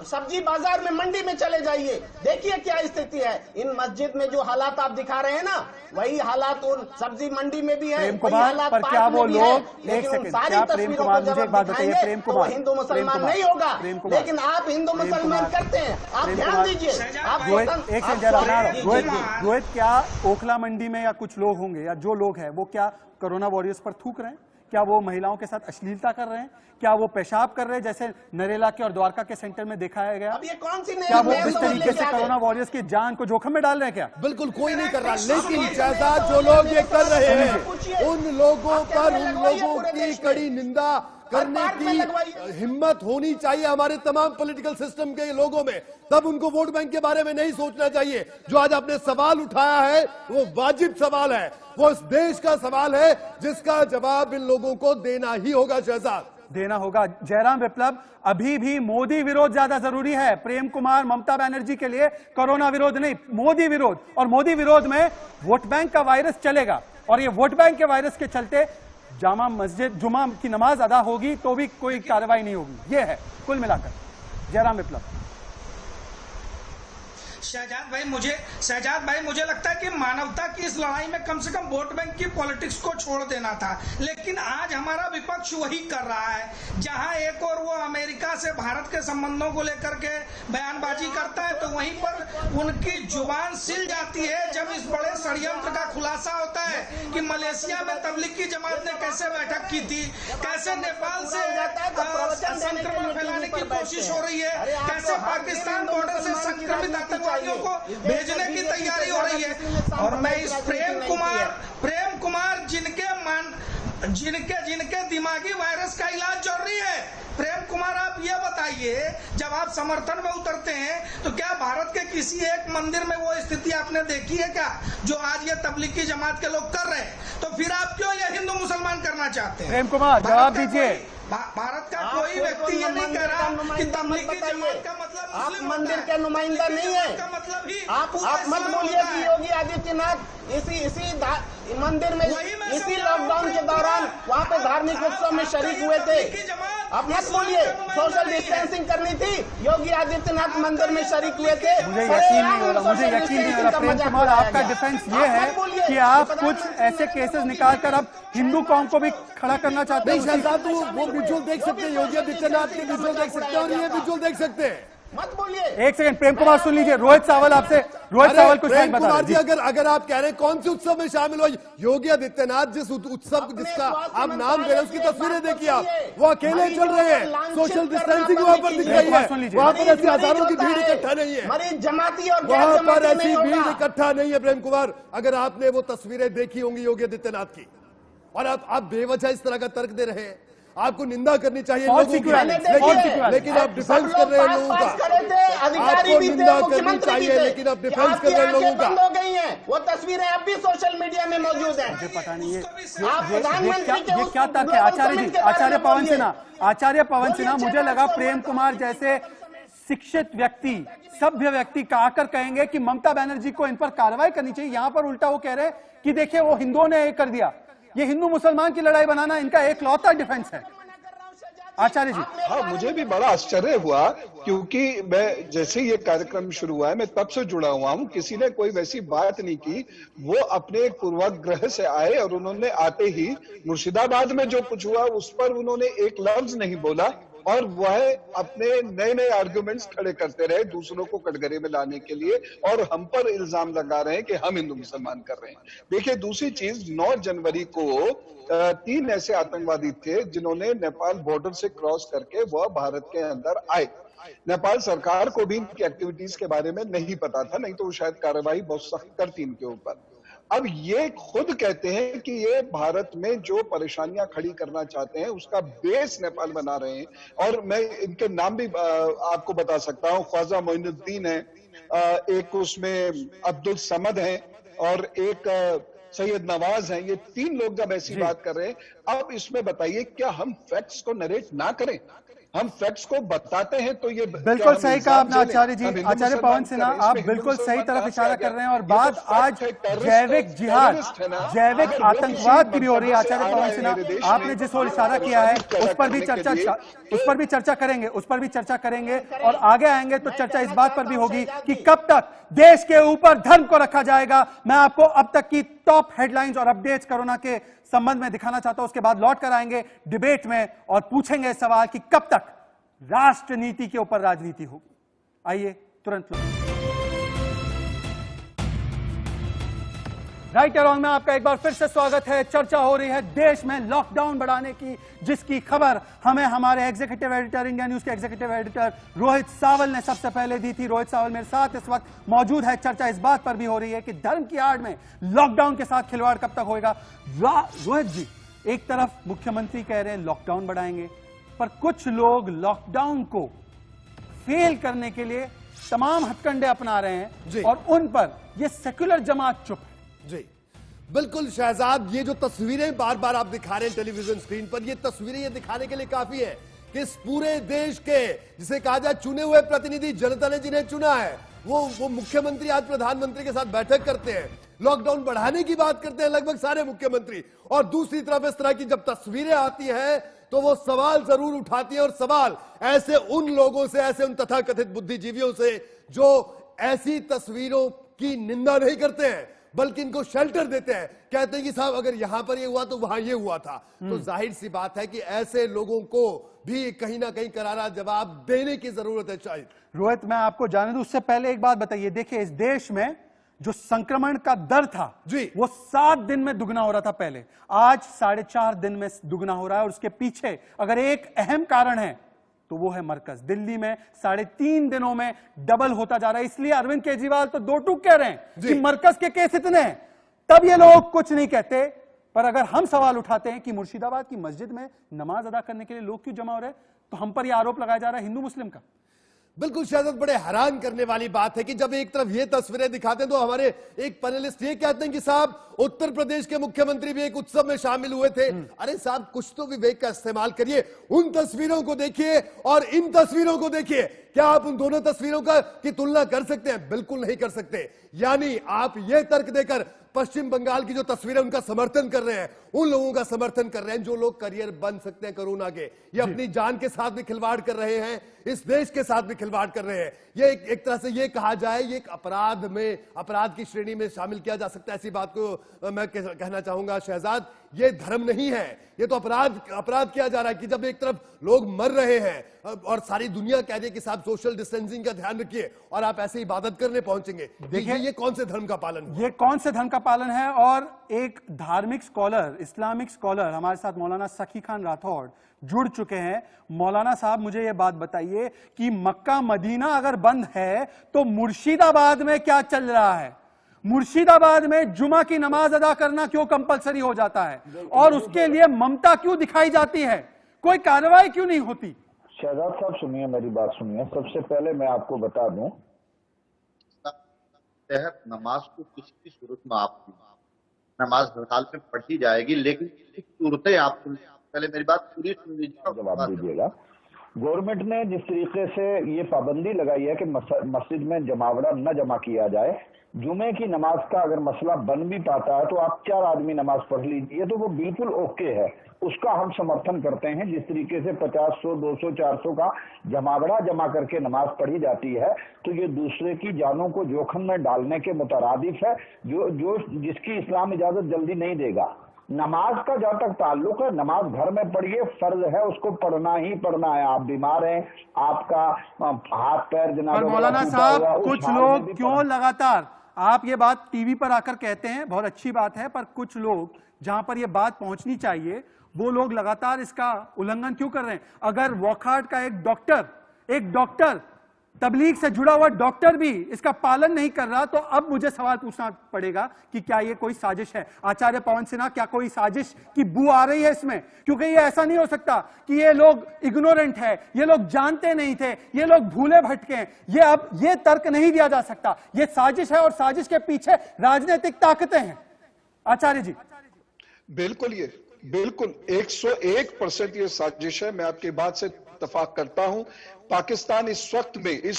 सब्जी बाजार में, मंडी में चले जाइए, देखिए क्या स्थिति है। इन मस्जिद में जो हालात आप दिखा रहे हैं ना, वही हालात उन सब्जी मंडी में भी है। प्रेम कुमार, पर क्या वो लोग, एक सेकंड, क्या प्रेम कुमार मुझे एक बात बताइए, प्रेम कुमार, हिंदू मुसलमान नहीं होगा, लेकिन आप हिंदू मुसलमान करते हैं। आप ध्यान दीजिए। आप रोहित, क्या ओखला मंडी में या कुछ लोग होंगे या जो लोग हैं वो क्या कोरोना वॉरियर्स पर थूक रहे हैं? क्या वो महिलाओं के साथ अश्लीलता कर रहे हैं? क्या वो पेशाब कर रहे हैं जैसे नरेला के और द्वारका के सेंटर में दिखाया गया? अब ये कौन सी क्या वो इस तरीके से कोरोना वॉरियर्स की जान को जोखिम में डाल रहे हैं क्या? बिल्कुल कोई नहीं कर रहा, लेकिन शहजाद जो लोग ये कर रहे हैं उन लोगों पर, उन लोगों की कड़ी निंदा करने की हिम्मत होनी चाहिए हमारे तमाम पॉलिटिकल सिस्टम के लोगों में। तब उनको वोट बैंक के बारे में नहीं सोचना चाहिए। जो आज आपने सवाल उठाया है वो वाजिब सवाल है, वो इस देश का सवाल है जिसका जवाब इन लोगों को देना ही होगा। शहजाद, देना होगा। जयराम विप्लव, अभी भी मोदी विरोध ज्यादा जरूरी है। प्रेम कुमार ममता बनर्जी के लिए कोरोना विरोध नहीं, मोदी विरोध। और मोदी विरोध में वोट बैंक का वायरस चलेगा, और ये वोट बैंक के वायरस के चलते जामा मस्जिद जुमा की नमाज अदा होगी तो भी कोई कार्रवाई नहीं होगी। ये है कुल मिलाकर। जयराम विप्लव। शहजाद भाई मुझे लगता है कि मानवता की इस लड़ाई में कम से कम वोट बैंक की पॉलिटिक्स को छोड़ देना था, लेकिन आज हमारा विपक्ष वही कर रहा है। जहां एक और वो अमेरिका से भारत के संबंधों को लेकर के बयानबाजी करता है, तो वहीं पर उनकी जुबान सिल जाती है जब इस बड़े षड्यंत्र का खुलासा होता है कि मलेशिया में तबलीगी जमात ने कैसे बैठक की थी, कैसे नेपाल से संक्रमण फैलाने की कोशिश हो रही है, कैसे पाकिस्तान बॉर्डर से संक्रमित आतंकवादियों को भेजने की तैयारी हो रही है। और मैं इस प्रेम कुमार जिनके दिमागी वायरस का इलाज जरूरी है, प्रेम कुमार आप ये बताइए, जब आप समर्थन में उतरते हैं तो क्या भारत के किसी एक मंदिर में वो स्थिति आपने देखी है क्या जो आज ये तबलीगी जमात के लोग कर रहे हैं? तो फिर आप क्यों ये हिंदू मुसलमान करना चाहते हैं? प्रेम कुमार जवाब दीजिए। भारत का कोई व्यक्ति ये नहीं कह रहा कि तबलीगी जमात का मतलब आप मंदिर के नुमाइंदा नहीं है। मतलब ही आप मत बोलिए कि योगी आदित्यनाथ इसी मंदिर में इसी लॉकडाउन के दौरान वहाँ पे धार्मिक उत्सव में शरीक हुए थे। आप मत बोलिए, सोशल डिस्टेंसिंग करनी थी, योगी आदित्यनाथ मंदिर में शरीक हुए थे। मुझे यकीन नहीं हो रहा, प्रेम कुमार आपका डिफेंस ये है कि आप कुछ ऐसे केसेस निकाल कर अब हिंदू कौम को भी खड़ा करना चाहते हैं। शहजाद वो विजुअल देख सकते हैं, योगी आदित्यनाथ के विजुअल देख सकते हैं और ये विजुअल देख सकते हैं। मत बोलिए। एक सेकंड प्रेम कुमार सुन लीजिए। रोहित सावल आपसे, रोहित सावल कुछ प्रेम बता कुमार जी, अगर आप कह रहे हैं कौन से उत्सव में शामिल हो, योगी आदित्यनाथ जिस उत्सव जिसका आप नाम दे रहे हैं उसकी तस्वीरें देखिए आप, वो अकेले चल रहे हैं, सोशल डिस्टेंसिंग वहां पर दिख रही है, वहां पर ऐसी हजारों की भीड़ इकट्ठा नहीं है, वहां पर ऐसी भीड़ इकट्ठा नहीं है। प्रेम कुमार, अगर आपने वो तस्वीरें देखी होंगी योगी आदित्यनाथ की, और आप बेवजह इस तरह का तर्क दे रहे हैं, आपको निंदा करनी चाहिए लोगों की, लेकिन आप डिफेंस कर रहे हैं लोगों का। आपको निंदा करनी चाहिए, लेकिन आप डिफेंस कर रहे हैं लोगों का। हो गई हैं वो तस्वीरें अब भी सोशल मीडिया में मौजूद हैं। मुझे पता नहीं है ये क्या तर्क है। आचार्य जी, आचार्य पवन सिन्हा, मुझे लगा प्रेम कुमार जैसे शिक्षित व्यक्ति, सभ्य व्यक्ति का आकर कहेंगे कि ममता बनर्जी को इन पर कार्रवाई करनी चाहिए। यहां पर उल्टा वो कह रहे हैं कि देखिए वो हिंदुओं ने कर दिया। ये हिंदू मुसलमान की लड़ाई बनाना इनका एकलौता डिफेंस है। आचार्य जी। हाँ, मुझे भी बड़ा आश्चर्य हुआ, क्योंकि मैं जैसे ये कार्यक्रम शुरू हुआ है मैं तब से जुड़ा हुआ हूँ, किसी ने कोई वैसी बात नहीं की। वो अपने पूर्वाग्रह से आए और उन्होंने आते ही मुर्शिदाबाद में जो कुछ हुआ उस पर उन्होंने एक लफ्ज नहीं बोला, और वह अपने नए नए आर्गुमेंट्स खड़े करते रहे दूसरों को कटघरे में लाने के लिए, और हम पर इल्जाम लगा रहे हैं कि हम हिंदू मुसलमान कर रहे हैं। देखिए, दूसरी चीज, 9 जनवरी को 3 ऐसे आतंकवादी थे जिन्होंने नेपाल बॉर्डर से क्रॉस करके वह भारत के अंदर आए। नेपाल सरकार को भी इनकी एक्टिविटीज के बारे में नहीं पता था, नहीं तो वो शायद कार्रवाई बहुत सख्त करती इनके ऊपर। अब ये खुद कहते हैं कि ये भारत में जो परेशानियां खड़ी करना चाहते हैं उसका बेस नेपाल बना रहे हैं, और मैं इनके नाम भी आपको बता सकता हूं। ख्वाजा मोइनुद्दीन है, एक उसमें अब्दुल समद है, और एक सैयद नवाज हैं, ये 3 लोग जब ऐसी बात कर रहे हैं, अब इसमें बताइए क्या हम फैक्ट्स को नरेट ना करें? हम फैक्ट्स को बताते हैं तो ये बिल्कुल सही कहा आपने आचार्य जी। आचार्य पवन सिन्हा, आप बिल्कुल सही तरफ इशारा कर रहे हैं और बात आज जैविक जिहाद, जैविक आतंकवाद की भी हो रही है। आचार्य पवन सिन्हा, आपने जिस ओर इशारा किया है उस पर भी चर्चा करेंगे और आगे आएंगे तो चर्चा इस बात पर भी होगी कि कब तक देश के ऊपर धर्म को रखा जाएगा। मैं आपको अब तक की टॉप हेडलाइंस और अपडेट्स कोरोना के संबंध में दिखाना चाहता हूं, उसके बाद लौट कर आएंगे डिबेट में और पूछेंगे सवाल कि कब तक राष्ट्र नीति के ऊपर राजनीति होगी। आइए तुरंत राइट और रॉन्ग में आपका एक बार फिर से स्वागत है। चर्चा हो रही है देश में लॉकडाउन बढ़ाने की, जिसकी खबर हमें हमारे एग्जीक्यूटिव एडिटर, इंडिया न्यूज के एग्जीक्यूटिव एडिटर रोहित सावल ने सबसे पहले दी थी। रोहित सावल मेरे साथ इस वक्त मौजूद है। चर्चा इस बात पर भी हो रही है कि धर्म की आड़ में लॉकडाउन के साथ खिलवाड़ कब तक होगा। रोहित जी, एक तरफ मुख्यमंत्री कह रहे हैं लॉकडाउन बढ़ाएंगे, पर कुछ लोग लॉकडाउन को फेल करने के लिए तमाम हथकंडे अपना रहे हैं और उन पर यह सेक्युलर जमात चुप है। जी बिल्कुल शहजाद, ये जो तस्वीरें बार बार आप दिखा रहे हैं टेलीविजन स्क्रीन पर, ये तस्वीरें ये दिखाने के लिए काफी है कि इस पूरे देश के, जिसे कहा जाए चुने हुए प्रतिनिधि, जनता ने जिन्हें चुना है, वो मुख्यमंत्री आज प्रधानमंत्री के साथ बैठक करते हैं, लॉकडाउन बढ़ाने की बात करते हैं लगभग सारे मुख्यमंत्री, और दूसरी तरफ इस तरह की जब तस्वीरें आती हैं तो वो सवाल जरूर उठाती है। और सवाल ऐसे उन लोगों से, ऐसे उन तथाकथित बुद्धिजीवियों से जो ऐसी तस्वीरों की निंदा नहीं करते हैं बल्कि इनको शेल्टर देते हैं, कहते हैं कि साहब अगर यहां पर ये हुआ तो वहां ये हुआ था। तो जाहिर सी बात है कि ऐसे लोगों को भी कहीं ना कहीं करारा जवाब देने की जरूरत है। शायद रोहित, मैं आपको जाने दूं उससे पहले एक बात बताइए। देखिए, इस देश में जो संक्रमण का दर था जी, वो 7 दिन में दुगना हो रहा था पहले, आज 4.5 दिन में दुगना हो रहा है। और उसके पीछे अगर एक अहम कारण है तो वो है मरकज। दिल्ली में 3.5 दिनों में डबल होता जा रहा है। इसलिए अरविंद केजरीवाल तो 2 टूक कह रहे हैं कि मरकज के केस इतने हैं, तब ये लोग कुछ नहीं कहते। पर अगर हम सवाल उठाते हैं कि मुर्शिदाबाद की मस्जिद में नमाज अदा करने के लिए लोग क्यों जमा हो रहे हैं, तो हम पर यह आरोप लगाया जा रहा है हिंदू मुस्लिम का। बिल्कुल शहजाद, बड़े हैरान करने वाली बात है कि जब एक तरफ ये तस्वीरें दिखाते हैं तो हमारे एक पैनलिस्ट ये कहते हैं कि साहब उत्तर प्रदेश के मुख्यमंत्री भी एक उत्सव में शामिल हुए थे। अरे साहब, कुछ तो विवेक का इस्तेमाल करिए। उन तस्वीरों को देखिए और इन तस्वीरों को देखिए। क्या आप उन दोनों तस्वीरों की तुलना कर सकते हैं? बिल्कुल नहीं कर सकते। यानी आप ये तर्क देकर पश्चिम बंगाल की जो तस्वीरें उनका समर्थन कर रहे हैं, उन लोगों का समर्थन कर रहे हैं जो लोग करियर बन सकते हैं कोरोना के, ये अपनी जान के साथ भी खिलवाड़ कर रहे हैं, इस देश के साथ भी खिलवाड़ कर रहे हैं। ये एक तरह से ये कहा जाए ये एक अपराध की श्रेणी में शामिल किया जा सकता है। ऐसी बात को मैं कहना चाहूंगा शहजाद, ये धर्म नहीं है, ये तो अपराध किया जा रहा है कि जब एक तरफ लोग मर रहे हैं और सारी दुनिया कह रही है कि साहब सोशल डिस्टेंसिंग का ध्यान रखिए और आप ऐसे इबादत करने पहुंचेंगे। देखिए ये कौन से धर्म का पालन है? ये कौन से धर्म का पालन है? और एक धार्मिक स्कॉलर, इस्लामिक स्कॉलर हमारे साथ मौलाना सखी खान राठौड़ जुड़ चुके हैं। मौलाना साहब, मुझे ये बात बताइए कि मक्का मदीना अगर बंद है तो मुर्शिदाबाद में क्या चल रहा है? मुर्शिदाबाद में जुमा की नमाज अदा करना क्यों कंपलसरी हो जाता है और उसके लिए ममता क्यों दिखाई जाती है? कोई कार्रवाई क्यों नहीं होती? शहजाद साहब सुनिए, मेरी बात सुनिए। सबसे पहले मैं आपको बता दूं, नमाज को किसी भी सूरत में आप नमाज हड़ताल में पढ़ी जाएगी, लेकिन सूरतें आप पहले मेरी बात पूरी सुन लीजिए, जवाब दीजिएगा। गवर्नमेंट ने जिस तरीके से ये पाबंदी लगाई है कि मस्जिद में जमावड़ा न जमा किया जाए, जुमे की नमाज का अगर मसला बन भी पाता है तो आप 4 आदमी नमाज पढ़ लीजिए, तो वो बिल्कुल ओके है, उसका हम समर्थन करते हैं। जिस तरीके से 50, 100, 200, 400 का जमावड़ा जमा करके नमाज पढ़ी जाती है तो ये दूसरे की जानों को जोखिम में डालने के मुतरादिफ है, जिसकी इस्लाम इजाजत जल्दी नहीं देगा। नमाज का जहां तक ताल्लुक है, नमाज घर में पढ़िए, फर्ज है, उसको पढ़ना ही पढ़ना है। आप बीमार हैं, आपका हाथ पैर जनाब। मौलाना साहब, कुछ लोग क्यों लगातार, आप ये बात टीवी पर आकर कहते हैं, बहुत अच्छी बात है, पर कुछ लोग जहां पर ये बात पहुंचनी चाहिए वो लोग लगातार इसका उल्लंघन क्यों कर रहे हैं? अगर वॉकहार्ट का एक डॉक्टर तबलीग से जुड़ा हुआ डॉक्टर भी इसका पालन नहीं कर रहा, तो अब मुझे सवाल पूछना पड़ेगा कि क्या ये कोई साजिश है? आचार्य पवन सिन्हा, क्या कोई साजिश की बू आ रही है इसमें? क्योंकि ये ऐसा नहीं हो सकता कि ये लोग इग्नोरेंट है, ये लोग जानते नहीं थे, ये लोग भूले भटके हैं। ये अब ये तर्क नहीं दिया जा सकता, ये साजिश है और साजिश के पीछे राजनीतिक ताकतें हैं। आचार्य जी। बिल्कुल 101% ये साजिश है। मैं आपकी बात से इत्तेफाक करता हूं। पाकिस्तान इस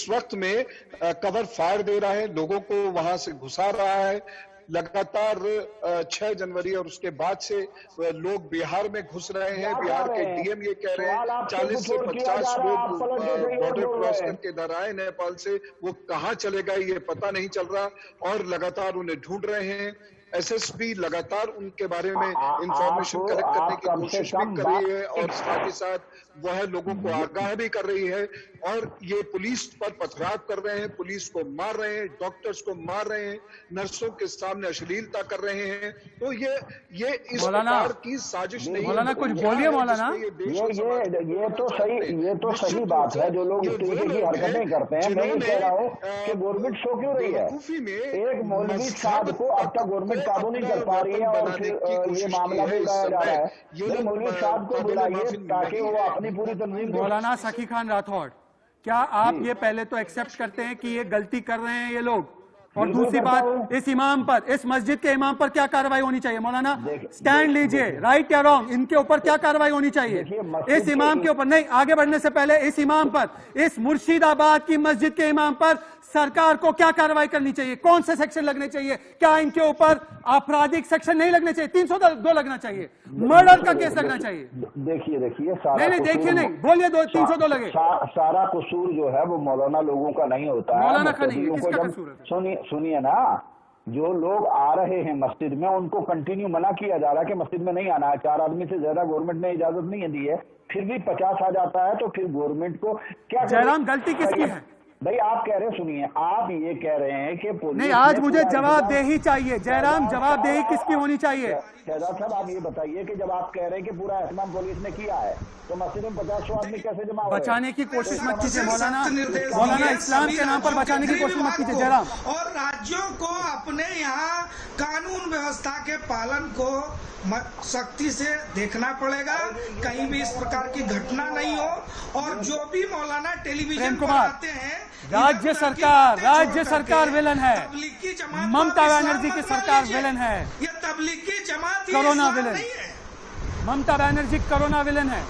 वक्त में कवर फायर दे रहा है, लोगों को वहां से घुसा रहा है लगातार। 6 जनवरी और उसके बाद से लोग बिहार में घुस रहे हैं। बिहार के डीएम ये कह रहे हैं 40 से 50 लोग बॉर्डर क्रॉस करके इधर आए नेपाल से, वो कहां चले गए ये पता नहीं चल रहा और लगातार उन्हें ढूंढ रहे हैं। एसएसपी लगातार उनके बारे में इंफॉर्मेशन कलेक्ट करने की कोशिश भी कर रही है और साथ ही साथ वह लोगों को आगाह भी कर रही है। और ये पुलिस पर पथराव कर रहे हैं, पुलिस को मार रहे हैं, डॉक्टर्स को मार रहे हैं, नर्सों के सामने अश्लीलता कर रहे हैं। तो ये इस प्रकार की साजिश नहीं है। मौलाना कुछ बोलिए मौलाना। ये तो सही बात है। जो लोग इस तरीके की हरकतें करते हैं, मैं ये कह रहा हूँ कि गवर्नमेंट शो क्यों रही है? एक मौलवी साहब को अब तक गवर्नमेंट काबू नहीं कर पा रही है और फिर ये मामला भी उठाया जा रहा है। ये मौलवी साहब को बुलाइए ताकि वो अपनी पूरी तनजीम। मौलाना सखी खान राठौड़, क्या आप ये पहले तो एक्सेप्ट करते हैं कि ये गलती कर रहे हैं ये लोग? और दूसरी बात, इस इमाम पर, इस मस्जिद के इमाम पर क्या कार्रवाई होनी चाहिए? मौलाना स्टैंड लीजिए, राइट या रॉन्ग, इनके ऊपर क्या कार्रवाई होनी चाहिए? इस इमाम के ऊपर नहीं, आगे बढ़ने से पहले इस इमाम पर, इस मुर्शिदाबाद की मस्जिद के इमाम पर सरकार को क्या कार्रवाई करनी चाहिए? कौन से सेक्शन लगने चाहिए? क्या इनके ऊपर आपराधिक सेक्शन नहीं लगने चाहिए? 302 लगना चाहिए, मर्डर का केस लगना चाहिए? देखिए नहीं, बोलिए 302 लगे। सारा कसूर जो है वो मौलाना लोगों का नहीं होता है। मौलाना का नहीं, किसका कसूर है? सुनिए ना, जो लोग आ रहे हैं मस्जिद में उनको कंटिन्यू मना किया जा रहा है कि मस्जिद में नहीं आना है। 4 आदमी से ज्यादा गवर्नमेंट ने इजाजत नहीं दी है, फिर भी 50 आ जाता है। तो फिर गवर्नमेंट को क्या? जयराम, गलती किसकी है भाई? आप कह रहे, सुनिए, आप ये कह रहे हैं कि नहीं, आज मुझे जवाबदेही चाहिए। जयराम, जवाबदेही किसकी होनी चाहिए? शहजाद साहब, आप ये बताइए कि जब आप कह रहे हैं कि पूरा एहतमाम पुलिस ने किया है तो मस्जिद में 50 आदमी कैसे जमा हो? बचाने की कोशिश मत कीजिए मौलाना, इस्लाम के नाम पर बचाने की कोशिश मत कीजिए जयराम। और राज्यों को अपने यहाँ कानून व्यवस्था के पालन को सख्ती से देखना पड़ेगा, कहीं भी इस प्रकार की घटना नहीं हो। और जो भी मौलाना टेलीविजन पर आते हैं, राज्य सरकार विलन है, ममता बनर्जी की सरकार विलन है, ये Tablighi Jamaat corona villain, Mamata Banerjee corona villain है।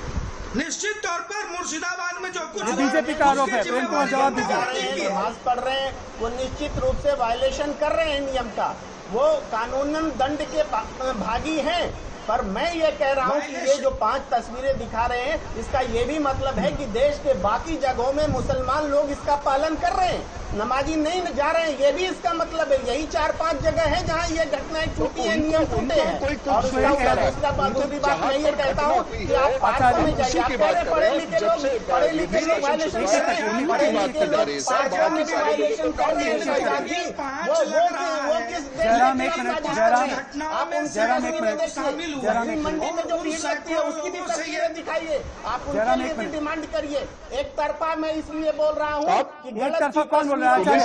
निश्चित तौर पर मुर्शिदाबाद में जो कुछ बीजेपी का आरोप है, प्रेम कुमार जवाब दीजिए। नमाज पढ़ रहे हैं, वो निश्चित रूप से वायलेशन कर रहे हैं नियम का, वो कानूनन दंड के भागी हैं। पर मैं ये कह रहा हूँ कि ये जो 5 तस्वीरें दिखा रहे हैं, इसका ये भी मतलब है कि देश के बाकी जगहों में मुसलमान लोग इसका पालन कर रहे हैं, नमाजी नहीं जा रहे हैं। ये भी इसका मतलब है। यही 4-5 जगह है जहाँ ये घटनाएं छूटी है, नियम टूटे हैं। और दूसरी बात मैं ये कहता हूँ कि आप पार्क में जाइए, आप कह रहे पढ़े लिखे लोग वायलेशन कर रहे हैं, पढ़े लिखे लोग पार्क में भी वायलेशन कर रहे हैं। वो किस मंडी में जो भीड़ लगती है उसकी भी तस्वीरें दिखाइए, आप उनके लिए भी डिमांड करिए। एक तरफा मैं इसलिए बोल रहा हूँ कि एक तरफा कौन बोल रहा है?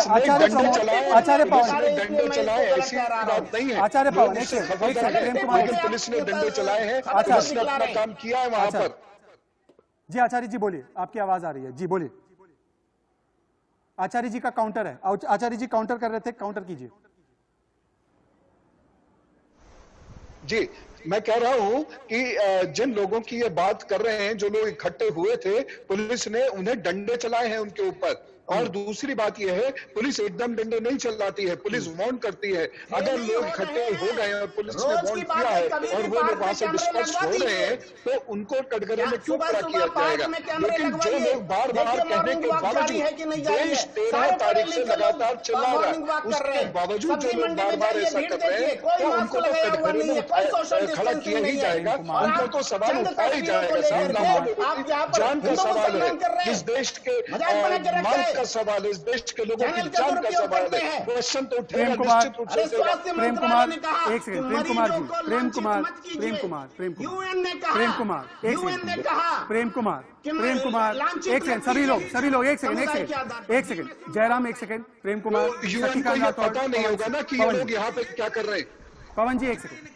आचार्य पवन, आचार्य पवन, पुलिस ने डंडे चलाए हैं, पुलिस ने अपना काम किया है वहां पर। जी आचार्य जी बोलिए, आपकी आवाज आ रही है जी, बोलिए। आचार्य जी का काउंटर है, आचार्य जी काउंटर कर रहे थे, काउंटर कीजिए। जी, मैं कह रहा हूं कि जिन लोगों की ये बात कर रहे हैं, जो लोग इकट्ठे हुए थे, पुलिस ने उन्हें डंडे चलाए हैं उनके ऊपर। और दूसरी बात यह है, पुलिस एकदम डंडे नहीं चलाती है, पुलिस वार्न करती है। अगर लोग इकट्ठे हो गए और पुलिस ने वार्न किया है और वो लोग वहां से डिस्पर्स हो रहे हैं, तो उनको कटघरे में क्यों खड़ा किया जाएगा? लेकिन जो लोग बार बार कहने के बावजूद देश 13 तारीख से लगातार चिल्ला रहा है, उसके बावजूद जो लोग बार बार ऐसा कर रहे हैं, तो उनको तो कटघरे में खड़ा किया ही जाएगा, उनको तो सवाल उठाया ही जाएगा। जान का सवाल है, जिस देश के माल का सवाल है, इस देश के लोगों की चैनल जान का का उपयोग सवाल करते है, हैं। क्वेश्चन तो उठेगा, प्रेम कुमार, निश्चित रूप अरे से उठेगा। स्वास्थ्य प्रेम मंत्रालय कुमार, ने कहा एक सेकंड, कि प्रेम कुमार मरीजों जी, को प्रेम लांछित कुमार, मत कीजिए। प्रेम कुमार, प्रेम कुमार, यूएन ने कहा, प्रेम कुमार, एक यूएन ने सेकंड, कहा प्रेम कुमार, कि प्रेम कुमार, लांछित एक सेकंड, मत सभी लोग, कीजिए। सभी लोग, एक सेकंड, एक समुदाय के आधार सेकंड, पर। एक सेकंड, जयराम एक सेकंड, प्रेम कुमार, यूएन को शशिकांत ये राठौर, पता नहीं होगा ना कि ये लोग यहाँ पे क्या कर रहे हैं। पवन जी एक सेकंड,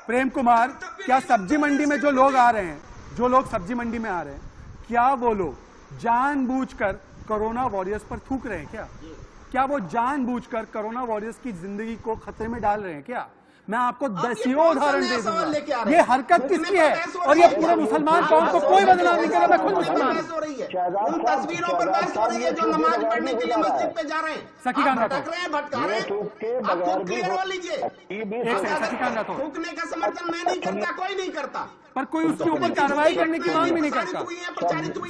प्रेम कुमार, क्या सब्जी मंडी में जो लोग आ रहे हैं, जो लोग सब्जी मंडी में आ रहे हैं, क्या वो लोग जानबूझकर कोरोना वॉरियर्स पर थूक रहे हैं क्या वो जानबूझकर कोरोना वॉरियर्स की जिंदगी को खतरे में डाल रहे हैं क्या? मैं आपको दसियों उदाहरण दे दूंगा। ये हरकत किसकी है और ये पूरे मुसलमान कौम को कोई बदनाम नहीं कर रहा। मैं खुद मुसलमान हूं। बहस हो रही है, उन तस्वीरों पर बहस हो रही है जो नमाज पढ़ने के लिए मस्जिद पे जा रहे हैं। सखीकांत आप राठौर, भटक रहे हैं, भटका रहे हैं, आप खुद क्लियर हो लीजिए। एक सेकंड, सखीकांत राठौर, थूकने का समर्थन मैं नहीं करता, कोई नहीं करता, पर कोई उसके ऊपर कार्रवाई करने की मांग भी नहीं करता।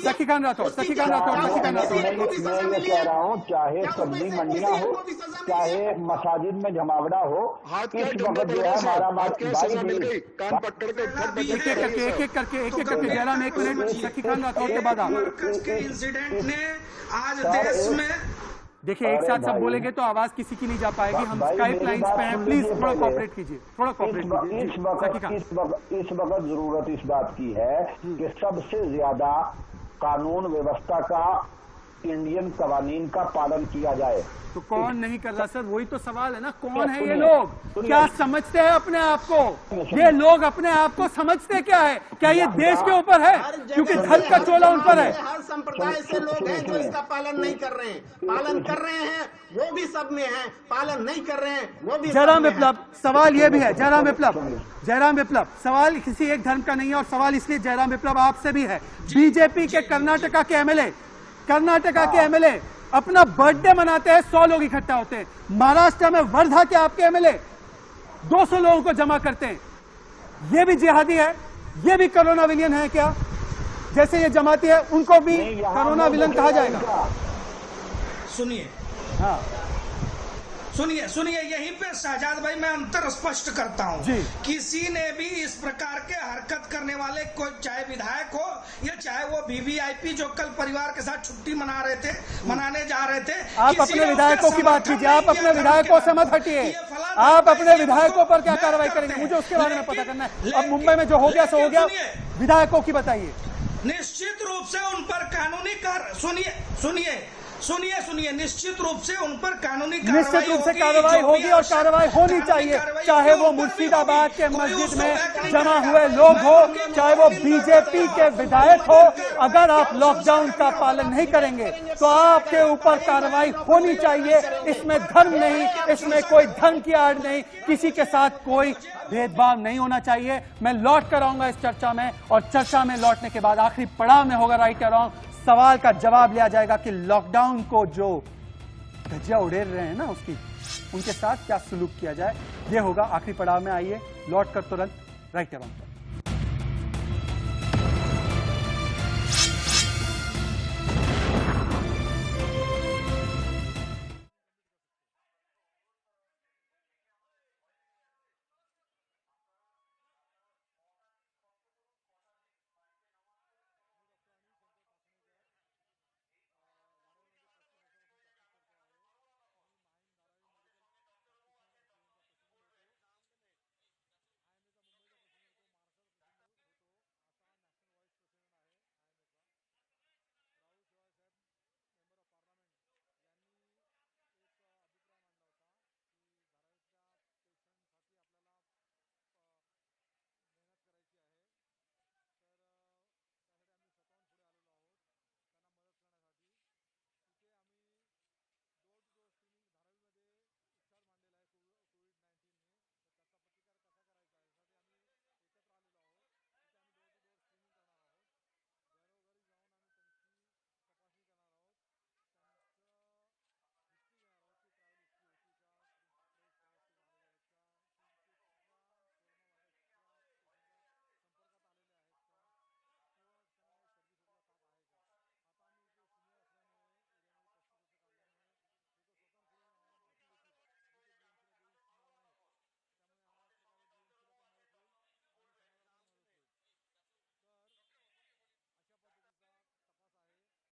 सखीकांत राठौर, सखीकांत राठौर, सखीकांत राठौर, मैं ये कह रहा हूँ, चाहे सब्जी मंडियां हो, चाहे मसाजिद में जमावड़ा हो, इस वक्त जो है हमारा सजा मिल गई, कान पकड़ के घर पे एक एक करके जयराम, एक मिनट, सखीकांत राठौर के बाद आप मरकज के इंसिडेंट ने आज देश में देखिए, एक साथ सब बोलेंगे तो आवाज किसी की नहीं जा पाएगी। हम स्काइप लाइंस पे हैं, प्लीज थोड़ा कोऑपरेट कीजिए, थोड़ा कोऑपरेट कीजिए। इस वक्त जरूरत इस बात की है कि सबसे ज्यादा कानून व्यवस्था का, इंडियन कवानीन का पालन किया जाए। तो कौन नहीं कर रहा सर? वही तो सवाल है ना, कौन है ये लोग? क्या समझते हैं अपने आप को? ये लोग अपने आप को समझते क्या है? क्या ये देश के ऊपर है? क्योंकि धन का चोला उन पर है। हर संप्रदाय से लोग हैं जो इसका पालन नहीं कर रहे हैं, पालन कर रहे हैं वो भी सब में है, पालन नहीं कर रहे हैं वो भी। जयराम विप्लव, सवाल ये भी है, जयराम विप्लव, सवाल किसी एक धर्म का नहीं है और सवाल इसलिए जयराम विप्लव आपसे भी है। बीजेपी के कर्नाटका के एमएलए अपना बर्थडे मनाते हैं, 100 लोग इकट्ठा होते हैं। महाराष्ट्र में वर्धा के आपके एमएलए 200 लोगों को जमा करते हैं। ये भी जिहादी है, ये भी कोरोना विलियन है क्या? जैसे ये जमाती है उनको भी कोरोना विलन कहा जाएगा? सुनिए, हाँ सुनिए, यहीं पे शहजाद भाई मैं अंतर स्पष्ट करता हूँ। किसी ने भी इस प्रकार के हरकत करने वाले, कोई चाहे विधायक हो या चाहे वो वीवीआईपी जो कल परिवार के साथ छुट्टी मनाने जा रहे थे, आप अपने विधायकों की बात कीजिए, आप अपने विधायकों से मत हटिए। आप अपने विधायकों पर क्या कार्रवाई करेंगे, मुझे उसके बारे में पता करना है। अब मुंबई में जो हो गया सो हो गया, विधायकों की बताइए। निश्चित रूप से उन पर कानूनी सुनिए, निश्चित रूप से उन पर कानूनी कार्रवाई होगी और कार्रवाई होनी चाहिए, चाहे वो मुर्शिदाबाद के मस्जिद में जमा हुए लोग हो, चाहे वो बीजेपी के विधायक हो। अगर आप लॉकडाउन का पालन नहीं करेंगे तो आपके ऊपर कार्रवाई होनी चाहिए। इसमें धर्म नहीं, इसमें कोई धर्म की आड़ नहीं, किसी के साथ कोई भेदभाव नहीं होना चाहिए। मैं लौट कर आऊंगा इस चर्चा में, और चर्चा में लौटने के बाद आखिरी पड़ाव में होगा राइट और रॉन्ग, सवाल का जवाब लिया जाएगा कि लॉकडाउन को जो धज्जियां उड़ेल रहे हैं ना उनके साथ क्या सलूक किया जाए। ये होगा आखिरी पड़ाव में। आइए लौट कर तुरंत राइट और रॉन्ग।